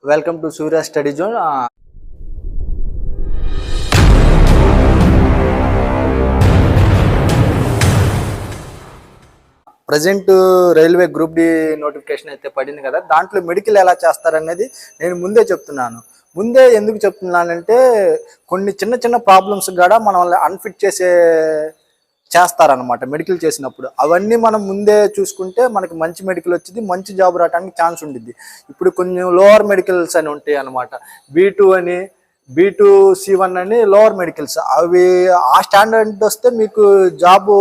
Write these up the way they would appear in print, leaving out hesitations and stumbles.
Welcome to Surya study zone. Present railway group D notification అయితే పడింది కదా, దాంట్లో మెడికల్ ఎలా చేస్తారనేది నేను ముందే చెప్తున్నాను. ముందే ఎందుకు చెప్తున్నానంటే కొన్ని చిన్న చిన్న ప్రాబ్లమ్స్ కూడా మనల్ని అన్ఫిట్ చేస్తారనమాట మెడికల్ చేసినప్పుడు. అవన్నీ మనం ముందే చూసుకుంటే మనకి మంచి మెడికల్ వచ్చింది, మంచి జాబ్ రావడానికి ఛాన్స్ ఉండిద్ది. ఇప్పుడు కొంచెం లోవర్ మెడికల్స్ అని ఉంటాయి అనమాట, B2 అని, B2 C1 అని లోవర్ మెడికల్స్. అవి ఆ స్టాండర్డ్ వస్తే మీకు జాబ్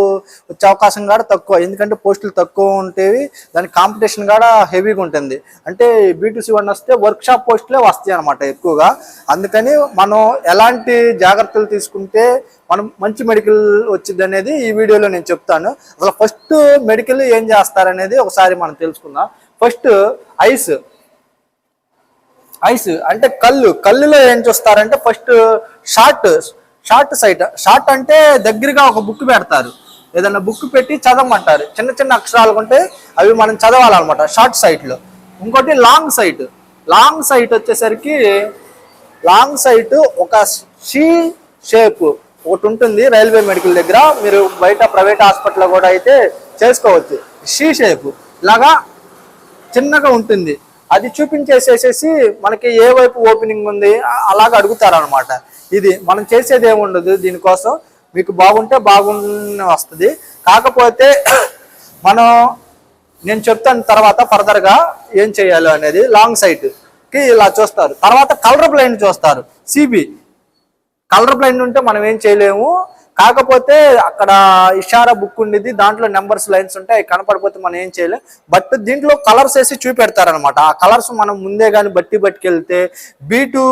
వచ్చే అవకాశం కూడా తక్కువ, ఎందుకంటే పోస్టులు తక్కువ ఉంటాయి, దానికి కాంపిటీషన్ కూడా హెవీగా ఉంటుంది. అంటే B2 C1 వస్తే వర్క్షాప్ పోస్టులే వస్తాయి అనమాట ఎక్కువగా. అందుకని మనం ఎలాంటి జాగ్రత్తలు తీసుకుంటే మనం మంచి మెడికల్ వచ్చింది అనేది ఈ వీడియోలో నేను చెప్తాను. అసలు ఫస్ట్ మెడికల్ ఏం చేస్తారనేది ఒకసారి మనం తెలుసుకుందాం. ఫస్ట్ ఐస్ అంటే కళ్ళులో ఏం చూస్తారంటే ఫస్ట్ షార్ట్ సైట్. షార్ట్ అంటే దగ్గరగా ఒక బుక్ పెడతారు, ఏదైనా బుక్ పెట్టి చదవమంటారు. చిన్న చిన్న అక్షరాలు ఉంటే అవి మనం చదవాలన్నమాట షార్ట్ సైట్లో. ఇంకోటి లాంగ్ సైట్ వచ్చేసరికి లాంగ్ సైట్ ఒక C షేప్ ఒకటి ఉంటుంది రైల్వే మెడికల్ దగ్గర. మీరు బయట ప్రైవేట్ హాస్పిటల్లో కూడా అయితే చేసుకోవచ్చు. C షేప్ లాగా చిన్నగా ఉంటుంది, అది చూపించేసేసి మనకి ఏ వైపు ఓపెనింగ్ ఉంది అలాగ అడుగుతారనమాట. ఇది మనం చేసేది ఏముండదు, దీనికోసం మీకు బాగుంటే వస్తుంది. కాకపోతే నేను చెప్తాను తర్వాత ఫర్దర్గా ఏం చేయాలో అనేది. లాంగ్ సైట్కి ఇలా చూస్తారు. తర్వాత కలర్ బ్లైండ్ చూస్తారు, CB. కలర్ బ్లైండ్ ఉంటే మనం ఏం చేయలేము, కాకపోతే అక్కడ ఇషారా బుక్ ఉండేది, దాంట్లో నెంబర్స్ లైన్స్ ఉంటాయి, కనపడిపోతే మనం ఏం చేయలేం. బట్ దీంట్లో కలర్స్ వేసి చూపెడతారనమాట. ఆ కలర్స్ మనం ముందే కానీ పట్టుకెళ్తే B2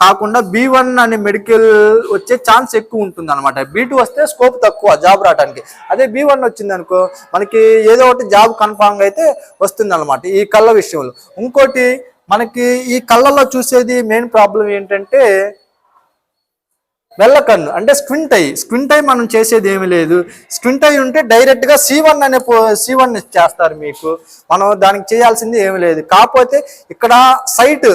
కాకుండా B1 అనే మెడికల్ వచ్చే ఛాన్స్ ఎక్కువ ఉంటుంది అనమాట. B2 వస్తే స్కోప్ తక్కువ జాబ్ రావడానికి. అదే B1 వచ్చింది అనుకో మనకి ఏదో ఒకటి జాబ్ కన్ఫామ్గా అయితే వస్తుంది అనమాట ఈ కళ్ళ విషయంలో. ఇంకోటి మనకి ఈ కళ్ళల్లో చూసేది మెయిన్ ప్రాబ్లం ఏంటంటే వెళ్ళకన్ను, అంటే స్క్వింట్ ఐ మనం చేసేది ఏమీ లేదు. స్క్వింట్ ఐ ఉంటే డైరెక్ట్గా C1 చేస్తారు మీకు, మనం దానికి చేయాల్సింది ఏమీ లేదు. కాకపోతే ఇక్కడ సైట్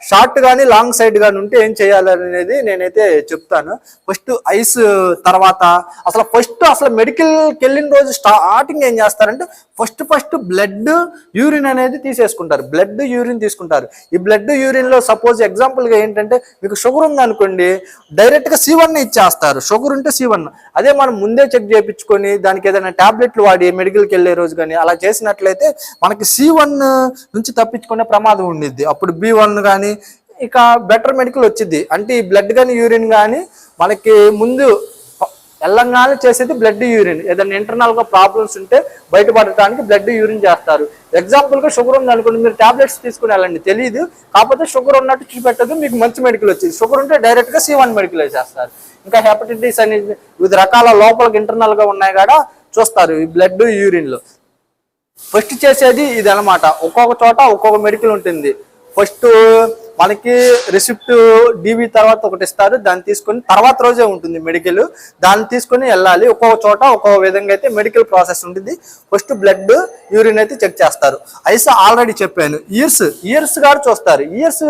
షార్ట్ కానీ లాంగ్ సైడ్ కానీ ఉంటే ఏం చేయాలనేది నేనైతే చెప్తాను. ఫస్ట్ ఐస్, తర్వాత అసలు మెడికల్కి వెళ్ళిన రోజు స్టార్టింగ్ ఏం చేస్తారంటే ఫస్ట్ బ్లడ్ యూరిన్ అనేది తీసేసుకుంటారు. బ్లడ్ యూరిన్ తీసుకుంటారు. ఈ బ్లడ్ యూరిన్లో సపోజ్ ఎగ్జాంపుల్గా ఏంటంటే మీకు షుగర్ ఉందనుకోండి, డైరెక్ట్గా C1 ఇచ్చేస్తారు. షుగర్ ఉంటే C1. అదే మనం ముందే చెక్ చేయించుకొని దానికి ఏదైనా ట్యాబ్లెట్లు వాడి మెడికల్కి వెళ్ళే రోజు కానీ అలా చేసినట్లయితే మనకి C1 నుంచి తప్పించుకునే ప్రమాదం ఉండిద్ది. అప్పుడు B1 కానీ ఇక బెటర్ మెడికల్ వచ్చింది. అంటే ఈ బ్లడ్ కానీ యూరిన్ కానీ మనకి ముందు వెళ్ళంగానే చేసేది బ్లడ్ యూరిన్. ఏదైనా ఇంటర్నల్గా ప్రాబ్లమ్స్ ఉంటే బయటపడటానికి బ్లడ్ యూరిన్ చేస్తారు. ఎగ్జాంపుల్గా షుగర్ ఉంది అనుకోండి, మీరు టాబ్లెట్స్ తీసుకుని వెళ్ళండి, తెలియదు, కాకపోతే షుగర్ ఉన్నట్టు చూపెట్టదు, మీకు మంచి మెడికల్ వచ్చింది. షుగర్ ఉంటే డైరెక్ట్గా C1 మెడికల్ వేసేస్తారు. ఇంకా హెపటైటిస్ అనేది వివిధ రకాల లోపలికి ఇంటర్నల్గా ఉన్నాయి కూడా చూస్తారు ఈ బ్లడ్ యూరిన్లో. ఫస్ట్ చేసేది ఇది అనమాట. ఒక్కొక్క చోట ఒక్కొక్క మెడికల్ ఉంటుంది. ఫస్ట్ మనకి రిసిప్ట్ DV తర్వాత ఒకటి ఇస్తారు, దాన్ని తీసుకొని తర్వాత రోజే ఉంటుంది మెడికల్, దాన్ని తీసుకొని వెళ్ళాలి. ఒక్కొక్క చోట ఒక్కొక్క విధంగా అయితే మెడికల్ ప్రాసెస్ ఉంటుంది. ఫస్ట్ బ్లడ్ యూరిన్ అయితే చెక్ చేస్తారు. ఐస్ ఆల్రెడీ చెప్పాను. ఇయర్స్ కూడా చూస్తారు. ఇయర్స్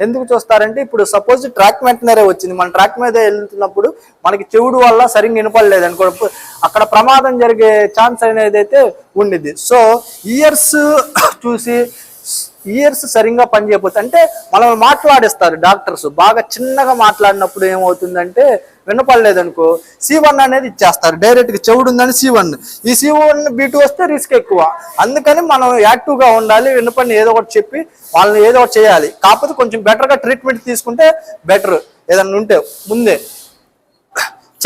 ఎందుకు చూస్తారంటే ఇప్పుడు సపోజ్ ట్రాక్ మెయింటైనరే వచ్చింది, మన ట్రాక్ మీద వెళ్తున్నప్పుడు మనకి చెవుడు వల్ల సరిగ్గా వినపడలేదు అనుకో, అక్కడ ప్రమాదం జరిగే ఛాన్స్ అనేది అయితే ఉండిద్ది. సో ఇయర్స్ చూసి ఇయర్స్ సరిగ్గా పనిచేయకపోతే, అంటే మనం మాట్లాడిస్తారు డాక్టర్స్, బాగా చిన్నగా మాట్లాడినప్పుడు ఏమవుతుందంటే వినపడలేదు అనుకో C1 అనేది ఇచ్చేస్తారు డైరెక్ట్గా. చెవుడు ఉందని C1. ఈ C1 B2 వస్తే రిస్క్ ఎక్కువ. అందుకని మనం యాక్టివ్గా ఉండాలి, వినపడిని ఏదో ఒకటి చెప్పి వాళ్ళని ఏదో ఒకటి చేయాలి. కాకపోతే కొంచెం బెటర్గా ట్రీట్మెంట్ తీసుకుంటే బెటర్. ఏదన్నా ఉంటే ముందే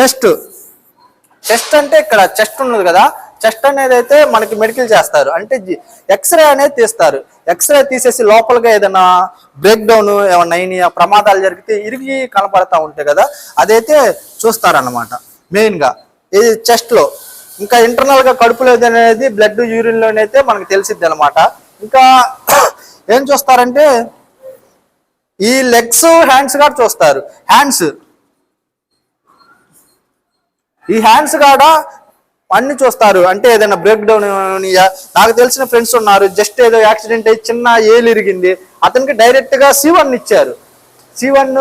చెస్ట్ అంటే ఇక్కడ చెస్ట్ ఉన్నది కదా, చెస్ట్ అనేది అయితే మనకి మెడికల్ చేస్తారు. అంటే ఎక్స్రే అనేది తీస్తారు. ఎక్స్రే తీసేసి లోపలగా ఏదైనా బ్రేక్ డౌన్ ఏమన్నా అయినా ప్రమాదాలు జరిగితే ఇరిగి కనపడతా ఉంటాయి కదా, అదైతే చూస్తారన్నమాట మెయిన్గా ఈ చెస్ట్లో. ఇంకా ఇంటర్నల్గా కడుపులో అనేది బ్లడ్ యూరిన్లోనైతే మనకు తెలిసిద్ది అనమాట. ఇంకా ఏం చూస్తారంటే ఈ లెగ్స్, హ్యాండ్స్ కూడా చూస్తారు. ఈ హ్యాండ్స్ కూడా అన్ని చూస్తారు. అంటే ఏదైనా బ్రేక్ డౌన్, నాకు తెలిసిన ఫ్రెండ్స్ ఉన్నారు, జస్ట్ ఏదో యాక్సిడెంట్ అయ్యి చిన్న ఏలు ఇరిగింది, అతనికి డైరెక్ట్ గా C1 ఇచ్చారు. C1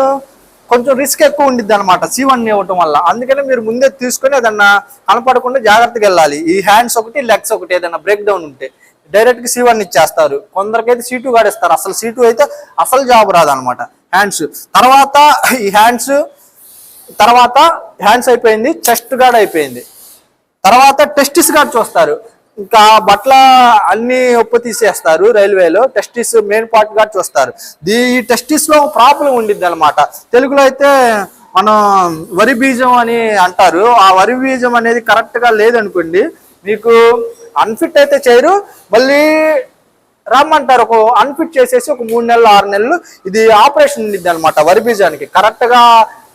కొంచెం రిస్క్ ఎక్కువ ఉండిద్ది అనమాట C1 ఇవ్వటం వల్ల. అందుకని మీరు ముందే తీసుకొని ఏదన్నా కనపడకుండా జాగ్రత్తగా వెళ్ళాలి. ఈ హ్యాండ్స్ ఒకటి, లెగ్స్ ఒకటి ఏదైనా బ్రేక్ డౌన్ ఉంటే డైరెక్ట్ గా C1 ఇచ్చేస్తారు. కొందరికైతే C2 కాడిస్తారు. అసలు C2 అయితే అసలు జాబ్ రాదనమాట. హ్యాండ్స్ తర్వాత ఈ హ్యాండ్స్ అయిపోయింది, చెస్ట్ గార్డ్ అయిపోయింది. తర్వాత టెస్టిస్ గార్డ్ చూస్తారు. ఇంకా బట్ల అన్ని ఉప్పు తీసేస్తారు రైల్వేలో. టెస్టిస్ మెయిన్ పార్ట్ గార్డ్ చూస్తారు. ఈ టెస్టిస్ లో ప్రాబ్లం ఉండిద్ది అనమాట. తెలుగులో అయితే మనం వరి బీజం అని అంటారు. ఆ వరి బీజం అనేది కరెక్ట్ గా లేదనుకోండి, మీకు అన్ఫిట్ అయితే చేయరు, మళ్ళీ రమ్మంటారు. ఒక అన్ఫిట్ చేసేసి ఒక 3 నెలలు 6 నెలలు ఇది ఆపరేషన్ ఉండిద్ది అనమాట. వరి బీజానికి కరెక్ట్ గా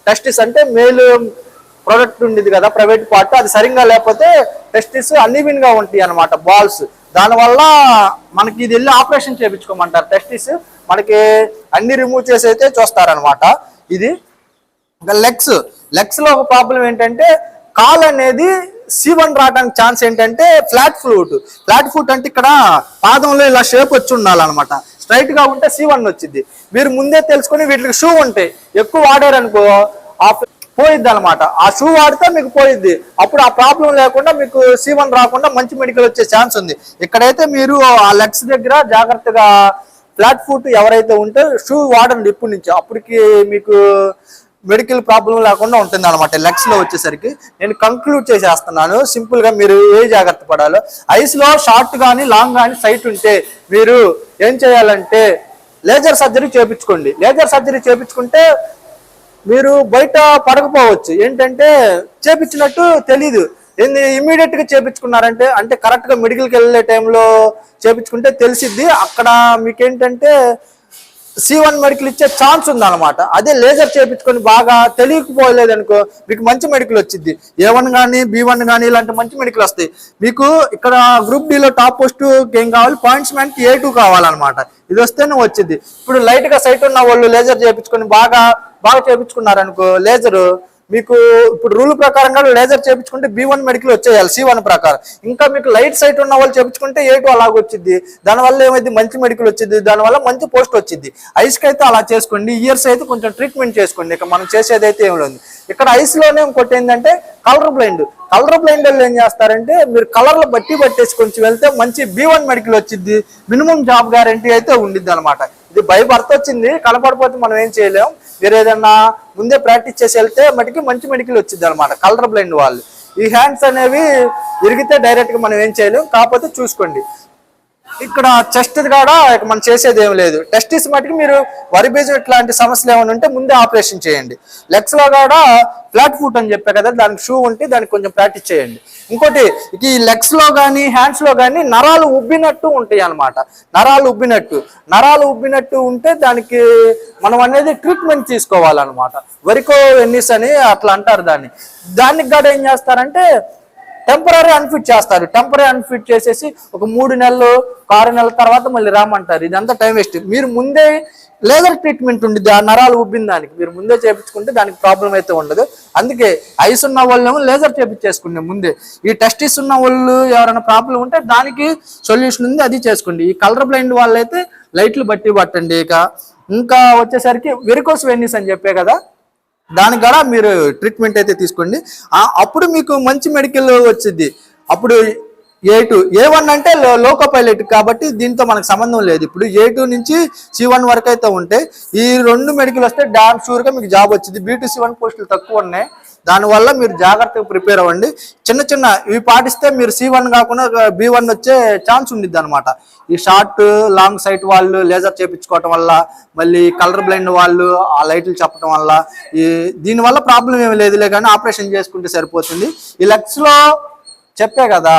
టెస్టిస్ అంటే మేలు ప్రొడక్ట్ ఉండేది కదా ప్రైవేట్ పార్ట్, అది సరిగ్గా లేకపోతే టెస్టిస్ అన్ఈవెన్ గా ఉంటాయి అనమాట, బాల్స్. దానివల్ల మనకి ఇది వెళ్ళి ఆపరేషన్ చేయించుకోమంటారు. టెస్టిస్ మనకి అన్ని రిమూవ్ చేసి అయితే చూస్తారనమాట. ఇది ఇంకా లెగ్స్ లో ఒక ప్రాబ్లం ఏంటంటే, కాల్ అనేది C1 రావడానికి ఛాన్స్ ఏంటంటే ఫ్లాట్ ఫుట్ అంటే ఇక్కడ పాదంలో ఇలా షేప్ వచ్చి ఉండాలన్నమాట. స్ట్రైట్ గా ఉంటే C1 వచ్చింది. మీరు ముందే తెలుసుకొని వీటికి షూ ఉంటాయి, ఎక్కువ వాడారనుకో పోయిద్ది అనమాట. ఆ షూ వాడితే మీకు పోయిద్ది. అప్పుడు ఆ ప్రాబ్లం లేకుండా మీకు C1 రాకుండా మంచి మెడికల్ వచ్చే ఛాన్స్ ఉంది. ఇక్కడైతే మీరు ఆ లెగ్స్ దగ్గర జాగ్రత్తగా ఫ్లాట్ ఫుట్ ఎవరైతే ఉంటే షూ వాడండి ఇప్పటి నుంచి, అప్పటికి మీకు మెడికల్ ప్రాబ్లం లేకుండా ఉంటుంది అనమాట. లెగ్స్ లో వచ్చేసరికి నేను కంక్లూడ్ చేసేస్తున్నాను. సింపుల్ గా మీరు ఏ జాగ్రత్త పడాలో, ఐస్ లో షార్ట్ కానీ లాంగ్ కానీ సైట్ ఉంటే మీరు ఏం చేయాలంటే లేజర్ సర్జరీ చేయించుకోండి. లేజర్ సర్జరీ చేయించుకుంటే మీరు బయట పడకపోవచ్చు. ఏంటంటే చేపించినట్టు తెలీదు. ఇమ్మీడియట్ గా చేపించుకున్నారంటే, అంటే కరెక్ట్ గా మెడికల్కి వెళ్ళే టైంలో చేపించుకుంటే తెలిసిద్ది. అక్కడ మీకేంటంటే C1 మెడికల్ ఇచ్చే ఛాన్స్ ఉందన్నమాట. అదే లేజర్ చేయించుకొని బాగా తెలియకపోలేదు అనుకో, మీకు మంచి మెడికల్ వచ్చింది. A1 కానీ B1 కానీ ఇలాంటి మంచి మెడికల్ వస్తాయి. మీకు ఇక్కడ గ్రూప్ D లో టాప్ పోస్ట్ ఏం కావాలి, పాయింట్స్ మ్యాన్ కి A2 కావాలన్నమాట. ఇది వస్తేనే వచ్చింది. ఇప్పుడు లైట్ గా సైట్ ఉన్న వాళ్ళు లేజర్ చేయించుకొని బాగా చేయించుకున్నారనుకో, లేజరు మీకు ఇప్పుడు రూల్ ప్రకారంగా లేజర్ చేయించుకుంటే B1 మెడికల్ వచ్చేయాలి C1 ప్రకారం. ఇంకా మీకు లైట్ సైట్ ఉన్న వాళ్ళు చేయించుకుంటే A2 అలాగ వచ్చింది. దానివల్ల ఏమైంది, మంచి మెడికల్ వచ్చింది, దానివల్ల మంచి పోస్ట్ వచ్చింది. ఐస్కి అయితే అలా చేసుకోండి. ఇయర్స్ అయితే కొంచెం ట్రీట్మెంట్ చేసుకోండి. ఇక మనం చేసేది అయితే ఏమి లేదు. ఇక్కడ ఐస్ లోనే ఇంకోటి ఏంటంటే కలర్ బ్లైండ్ వాళ్ళు ఏం చేస్తారంటే, మీరు కలర్లు పట్టేసి కొంచెం వెళ్తే మంచి B1 మెడికల్ వచ్చింది, మినిమం జాబ్ గ్యారంటీ అయితే ఉండిద్ది అనమాట. ఇది బై బర్త్ వచ్చింది, కనపడిపోతే మనం ఏం చేయలేం. మీరు ఏదన్నా ముందే ప్రాక్టీస్ చేసి వెళ్తే మటుకి మంచి మెడికల్ వచ్చింది అనమాట. కలర్ బ్లైండ్ వాళ్ళు ఈ హ్యాండ్స్ అనేవి విరిగితే డైరెక్ట్ గా మనం ఏం చేయలేం. కాకపోతే చూసుకోండి. ఇక్కడ చెస్ట్ కూడా మనం చేసేది ఏం లేదు. టెస్టిస్ మటుకు మీరు వరి బీజం ఇట్లాంటి సమస్యలు ఏమైనా ఉంటే ముందే ఆపరేషన్ చేయండి. లెగ్స్ లో కూడా ఫ్లాట్ ఫుట్ అని చెప్పే కదా, దానికి షూ ఉంటే దానికి కొంచెం ప్రాక్టీస్ చేయండి. ఇంకోటి ఈ లెగ్స్ లో కానీ హ్యాండ్స్ లో కానీ నరాలు ఉబ్బినట్టు ఉంటాయి అనమాట. నరాలు ఉబ్బినట్టు ఉంటే దానికి మనం అనేది ట్రీట్మెంట్ తీసుకోవాలన్నమాట. వరికో వెన్నిస్ అని అట్లా అంటారు దానికి కూడా ఏం చేస్తారంటే టెంపరీ అన్ఫిట్ చేస్తారు. టెంపరీ అన్ఫిట్ చేసేసి ఒక 3 నెలలు 6 నెలల తర్వాత మళ్ళీ రామంటారు. ఇదంతా టైం వేస్ట్. మీరు ముందే లేజర్ ట్రీట్మెంట్ ఉండిద్ది ఆ నరాలు ఉబ్బిన దానికి, మీరు ముందే చేయించుకుంటే దానికి ప్రాబ్లం అయితే ఉండదు. అందుకే ఐస్ ఉన్న వాళ్ళేమో లేజర్ చేయించేసుకుంటే ముందే. ఈ టెస్టిస్ ఉన్న వాళ్ళు ఎవరైనా ప్రాబ్లం ఉంటే దానికి సొల్యూషన్ ఉంది, అది చేసుకోండి. ఈ కలర్ బ్లైండ్ వాళ్ళైతే లైట్లు పట్టండి. ఇంకా వచ్చేసరికి వెరికోస్ వెన్నిస్ అని చెప్పే కదా, దానికి కూడా మీరు ట్రీట్మెంట్ అయితే తీసుకోండి. అప్పుడు మీకు మంచి మెడికల్ వచ్చింది. అప్పుడు A2 A1 అంటే లోకో పైలట్ కాబట్టి దీంతో మనకు సంబంధం లేదు. ఇప్పుడు A2 నుంచి C1 వరకు అయితే ఉంటే ఈ 2 మెడికల్ వస్తే డామ్ షూర్గా మీకు జాబ్ వచ్చింది. B2 C1 పోస్టులు తక్కువ ఉన్నాయి. దానివల్ల మీరు జాగ్రత్తగా ప్రిపేర్ అవ్వండి. చిన్న ఇవి పాటిస్తే మీరు C1 కాకుండా B1 వచ్చే ఛాన్స్ ఉండిద్ది అనమాట. ఈ షార్ట్ లాంగ్ సైట్ వాళ్ళు లేజర్ చేయించుకోవటం వల్ల, మళ్ళీ కలర్ బ్లైండ్ వాళ్ళు ఆ లైట్లు చెప్పడం వల్ల, దీనివల్ల ప్రాబ్లం ఏమి లేదులే కానీ ఆపరేషన్ చేసుకుంటే సరిపోతుంది. ఈ లెగ్స్ లో చెప్పే కదా,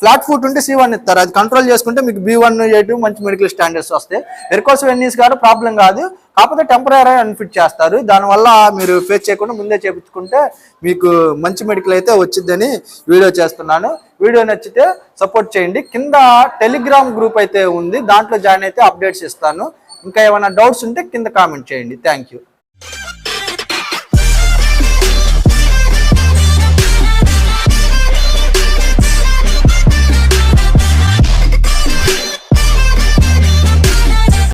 ఫ్లాట్ ఫుట్ ఉంటే C1 ఇస్తారు. అది కంట్రోల్ చేసుకుంటే మీకు B1 A2 మంచి మెడికల్ స్టాండర్డ్స్ వస్తాయి. వెరికోస్ వెన్నిస్ గారు ప్రాబ్లం కాదు, కాకపోతే టెంపరీ అన్ఫిట్ చేస్తారు. దానివల్ల మీరు ఫేస్ చేయకుండా ముందే చేయించుకుంటే మీకు మంచి మెడికల్ అయితే వచ్చిందని వీడియో చేస్తున్నాను. వీడియో నచ్చితే సపోర్ట్ చేయండి. కింద టెలిగ్రామ్ గ్రూప్ అయితే ఉంది, దాంట్లో జాయిన్ అయితే అప్డేట్స్ ఇస్తాను. ఇంకా ఏమైనా డౌట్స్ ఉంటే కింద కామెంట్ చేయండి. Thank you.